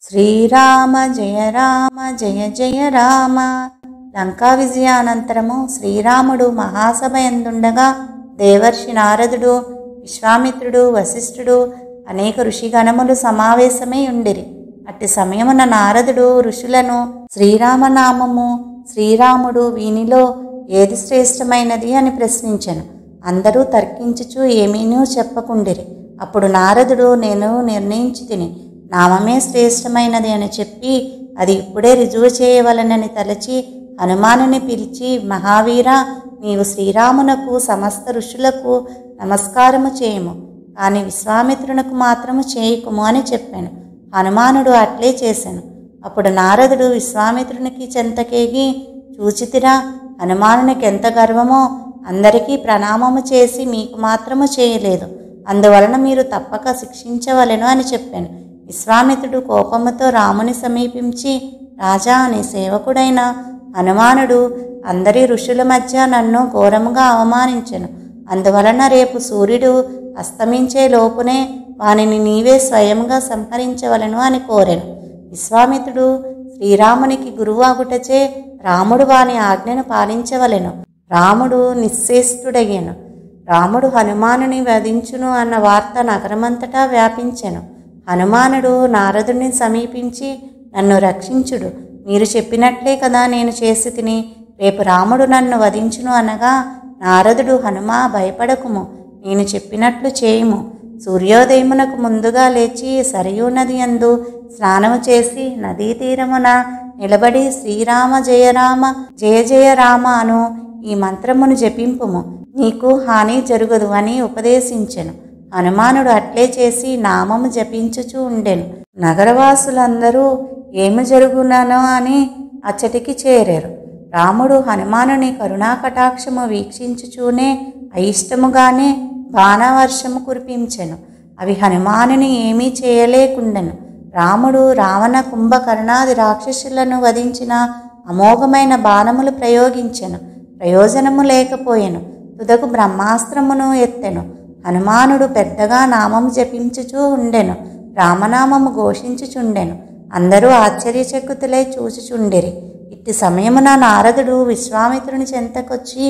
శ్రీరామ జయ రామ జయ జయ రామ. లంకా విజయానంతరము శ్రీరాముడు మహాసభ యందుండగా దేవర్షి నారదుడు, విశ్వామిత్రుడు, వశిష్ఠుడు అనేక ఋషిగణములు సమావేశమై ఉండిరి. అట్టి సమయమున నారదుడు ఋషులను శ్రీరామనామము, శ్రీరాముడు వీనిలో ఏది శ్రేష్టమైనది అని ప్రశ్నించెను. అందరూ తర్కించుచు ఏమీనూ చెప్పకుండిరి. అప్పుడు నారదుడు, నేను నిర్ణయించి తిని నామమే శ్రేష్టమైనది అని చెప్పి అది ఇప్పుడే రుజువు చేయవలనని తలచి హనుమానుని పిలిచి, మహావీర, నీవు శ్రీరామునకు సమస్త ఋషులకు నమస్కారము చేయము, కానీ విశ్వామిత్రునకు మాత్రము చేయకుము అని చెప్పాను. హనుమానుడు అట్లే చేశాను. అప్పుడు నారదుడు విశ్వామిత్రునికి చెంతకేగి, చూచితిరా, హనుమానునికి ఎంత గర్వమో, అందరికీ ప్రణామము చేసి మీకు మాత్రము చేయలేదు, అందువలన మీరు తప్పక శిక్షించవలెను అని చెప్పాను. విశ్వామిత్రుడు కోపముతో రాముని సమీపించి, రాజా, నీ సేవకుడైన హనుమానుడు అందరి ఋషుల మధ్య నన్ను ఘోరముగా అవమానించెను. అందువలన రేపు సూర్యుడు అస్తమించే లోపునే వానిని నీవే స్వయంగా సంహరించవలను అని కోరెను. విశ్వామిత్రుడు శ్రీరామునికి గురువాగుటచే రాముడు వాని ఆజ్ఞను పాలించవలెను. రాముడు నిశ్చేష్టుడయ్యెను. రాముడు హనుమానుని వధించును అన్న వార్త నగరమంతటా వ్యాపించెను. హనుమానుడు నారదుని సమీపించి, నన్ను రక్షించుడు, మీరు చెప్పినట్లే కదా నేను చేసి తిని, రేపు రాముడు నన్ను వధించును అనగా, నారదుడు, హనుమా, భయపడకుము, నేను చెప్పినట్లు చేయుము. సూర్యోదయమునకు ముందుగా లేచి సరయూ నది యందు స్నానము చేసి నదీ తీరమున నిలబడి శ్రీరామ జయ రామ జయ జయ రామ అను ఈ మంత్రమును జపింపుము, నీకు హాని జరుగదు అని ఉపదేశించెను. హనుమానుడు అట్లే చేసి నామము జపించుచూ ఉండెను. నగరవాసులందరూ ఏమి జరుగుననో అని అచ్చటికి చేరారు. రాముడు హనుమానుని కరుణాకటాక్షము వీక్షించుచూనే అయిష్టముగానే బాణవర్షము కురిపించెను. అవి హనుమానుని ఏమీ చేయలేకుండెను. రాముడు రావణ కుంభకర్ణాది రాక్షసులను వధించిన అమోఘమైన బాణములు ప్రయోగించెను. ప్రయోజనము లేకపోయెను. తుదకు బ్రహ్మాస్త్రమును ఎత్తెను. హనుమానుడు పెద్దగా నామము జపించుచూ ఉండెను. రామనామము ఘోషించుచుండెను. అందరూ ఆశ్చర్యచకితులై చూచుచుండిరి. ఇట్టి సమయమున నారదుడు విశ్వామిత్రుని చెంతకొచ్చి,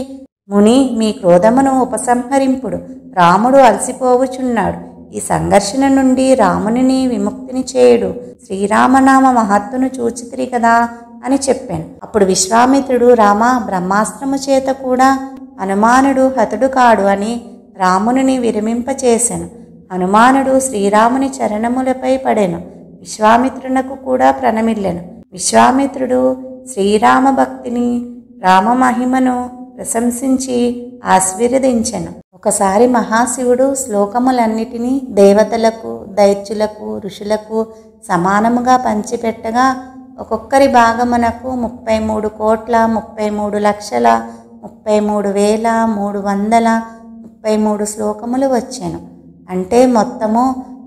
ముని, మీ క్రోధమును ఉపసంహరింపుడు, రాముడు అలసిపోవుచున్నాడు. ఈ సంఘర్షణ నుండి రామునిని విముక్తిని చేయుడు, శ్రీరామనామ మహత్తును చూచితిరి కదా అని చెప్పాను. అప్పుడు విశ్వామిత్రుడు, రామ, బ్రహ్మాస్త్రము చేత కూడా హనుమానుడు హతుడు కాడు అని రామునిని విరమింపచేసెను. హనుమానుడు శ్రీరాముని చరణములపై పడెను. విశ్వామిత్రునకు కూడా ప్రణమిల్లెను. విశ్వామిత్రుడు శ్రీరామ భక్తిని, రామమహిమను ప్రశంసించి ఆశీర్వదించెను. ఒకసారి మహాశివుడు శ్లోకములన్నిటినీ దేవతలకు, దైత్యులకు, ఋషులకు సమానముగా పంచిపెట్టగా ఒక్కొక్కరి భాగమునకు 33,33,33,333 శ్లోకములు వచ్చాను. అంటే మొత్తము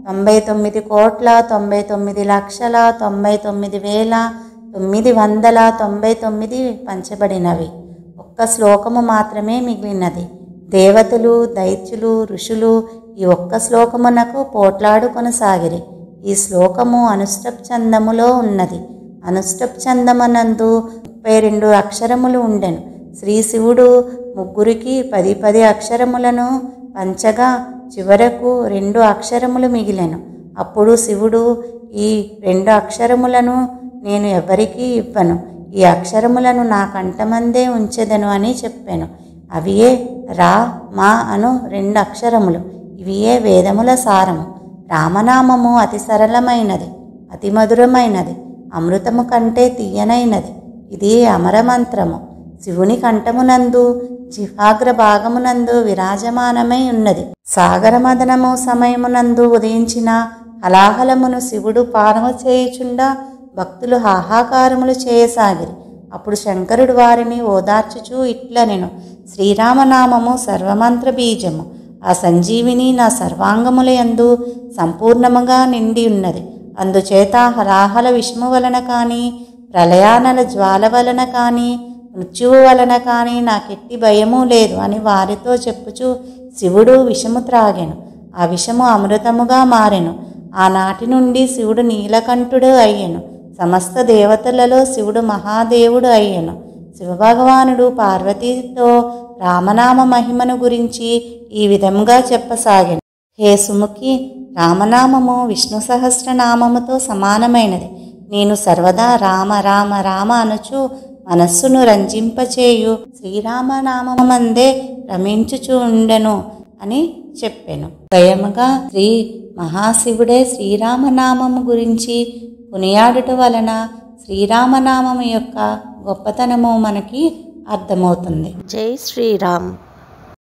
99,99,99,999 పంచబడినవి. ఒక్క శ్లోకము మాత్రమే మిగిలినది. దేవతలు, దైత్యులు, ఋషులు ఈ ఒక్క శ్లోకమునకు పోట్లాడు కొనసాగిరి. ఈ శ్లోకము అనుష్టప్ ఛందములో ఉన్నది. అనుష్టప్ ఛందమునందు 32 అక్షరములు ఉండెను. శ్రీ శివుడు ముగ్గురికి 10 అక్షరములను పంచగా చివరకు 2 అక్షరములు మిగిలెను. అప్పుడు శివుడు, ఈ 2 అక్షరములను నేను ఎవరికీ ఇవ్వను, ఈ అక్షరములను నా కంఠమందే ఉంచెదను అని చెప్పాను. అవియే రా, మా అను 2 అక్షరములు. ఇవియే వేదముల సారము. రామనామము అతి సరళమైనది, అతి మధురమైనది, అమృతము కంటే తీయనైనది. ఇది అమరమంత్రము. శివుని కంఠమునందు జిహ్వాగ్ర భాగమునందు విరాజమానమై ఉన్నది. సాగరమదనము సమయమునందు ఉదయించిన హలాహలమును శివుడు పానము చేయుచుండా భక్తులు హాహాకారములు చేయసాగిరి. అప్పుడు శంకరుడు వారిని ఓదార్చుచూ ఇట్లనెను, శ్రీరామనామము సర్వమంత్ర బీజము. ఆ సంజీవిని నా సర్వాంగముల యందు సంపూర్ణముగా నిండి ఉన్నది. అందుచేత హలాహల విషము వలన కానీ, ప్రళయానల జ్వాల వలన కానీ, మృత్యువు వలన కానీ నాకెట్టి భయము లేదు అని వారితో చెప్పుచూ శివుడు విషము త్రాగెను. ఆ విషము అమృతముగా మారెను. ఆనాటి నుండి శివుడు నీలకంఠుడు అయ్యెను. సమస్త దేవతలలో శివుడు మహాదేవుడు అయ్యెను. శివభగవానుడు పార్వతీతో రామనామ మహిమను గురించి ఈ విధంగా చెప్పసాగాను. హే సుముఖి, రామనామము విష్ణు సహస్రనామముతో సమానమైనది. నేను సర్వదా రామ రామ రామ అనుచు మనస్సును రంజింపచేయు శ్రీరామనామమందే రమించుచుండెను అని చెప్పాను. స్వయముగా శ్రీ మహాశివుడే శ్రీరామనామము గురించి కొనియాడుట వలన శ్రీరామనామము యొక్క గొప్పతనము మనకి అర్థమవుతుంది. జై శ్రీరామ్.